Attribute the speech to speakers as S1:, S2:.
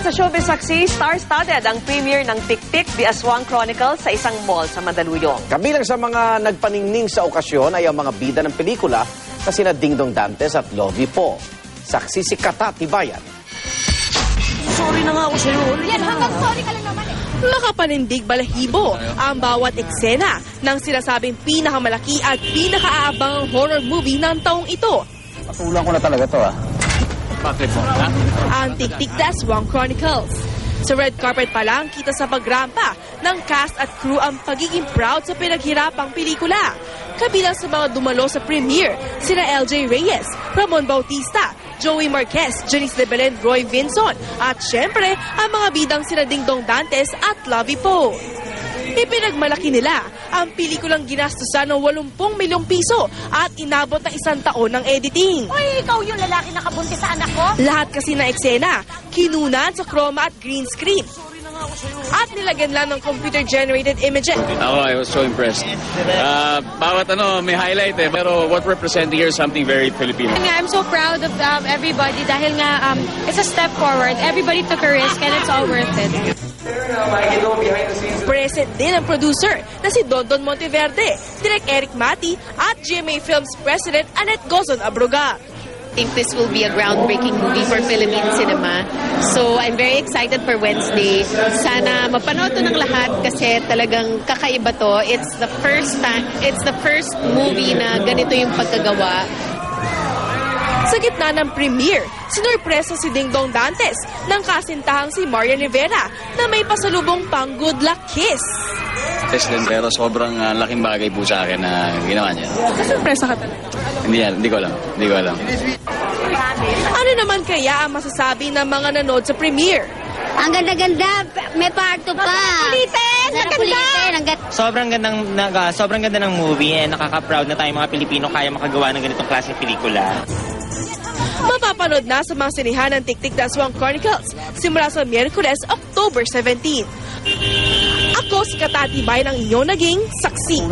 S1: Sa Showbiz Saksi, star-studded ang premiere ng Tik-Tik, The Aswang Chronicles sa isang mall sa Mandaluyong.
S2: Kabilang sa mga nagpaningning sa okasyon ay ang mga bida ng pelikula na sina Dingdong Dantes at Lovie Po. Saksi si Kata Tibayan.
S1: Sorry na nga ako sa'yo.
S3: Yan, hanggang sorry ka lang naman eh.
S4: Makapanindig balahibo ang bawat eksena ng sinasabing pinakamalaki at pinakaabangang horror movie ng taong ito.
S2: Patulang ko na talaga to
S5: Bakit mo? Ha?
S4: Ang Tik-Tik, The Aswang Chronicles. Sa red carpet pa lang, kita sa pagrampa ng cast at crew ang pagiging proud sa pinaghirapang pelikula. Kabilang sa mga dumalo sa premiere, sina LJ Reyes, Ramon Bautista, Joey Marquez, Janice de Belen, Roy Vinson, at syempre, ang mga bidang sina Dingdong Dantes at Lovie Po. Ipinagmalaki nila ang pelikulang ginastusan ng 80 milyong piso at inabot ng 1 taon ng editing.
S3: Uy, ikaw yung lalaki nakabuntis sa anak ko?
S4: Lahat kasi na eksena, kinunan sa chroma at green screen. At nilagyan lang ng computer-generated images.
S5: I was so impressed. Bawat may highlight pero what we're presenting here is something very Filipino.
S6: I'm so proud of everybody dahil nga it's a step forward. Everybody took a risk and it's all worth it.
S4: Present din ang producer na si Dondon Monteverde, Direk Eric Mati at GMA Films President Annette Gozon Abroga.
S7: I think this will be a groundbreaking movie for Philippine cinema. So I'm very excited for Wednesday. Sana mapanood to ng lahat kasi talagang kakaiba to. It's the first movie na ganito yung pagkagawa.
S4: Sa gitna ng premiere, sinurpresa si Dingdong Dantes ng kasintahang si Marian Rivera na may pasalubong pang good luck kiss.
S5: Din pero sobrang laking bagay po sa akin na ginawa niya.
S4: Kasurpresa ka talaga?
S5: Hindi ko alam.
S4: Ano naman kaya ang masasabi ng mga nanood sa premiere?
S3: Ang ganda-ganda, may part 2 pa. Ulitin! Maganda!
S8: Sobrang ganda ng movie and nakaka-proud na tayo mga Pilipino kaya makagawa ng ganitong klaseng pelikula.
S4: Mapapanood na sa mga sinihan ng Tik-Tik, The Aswang Chronicles simula sa Miyerkules, October 17. Ako si Kata Tibay ng inyong naging saksi.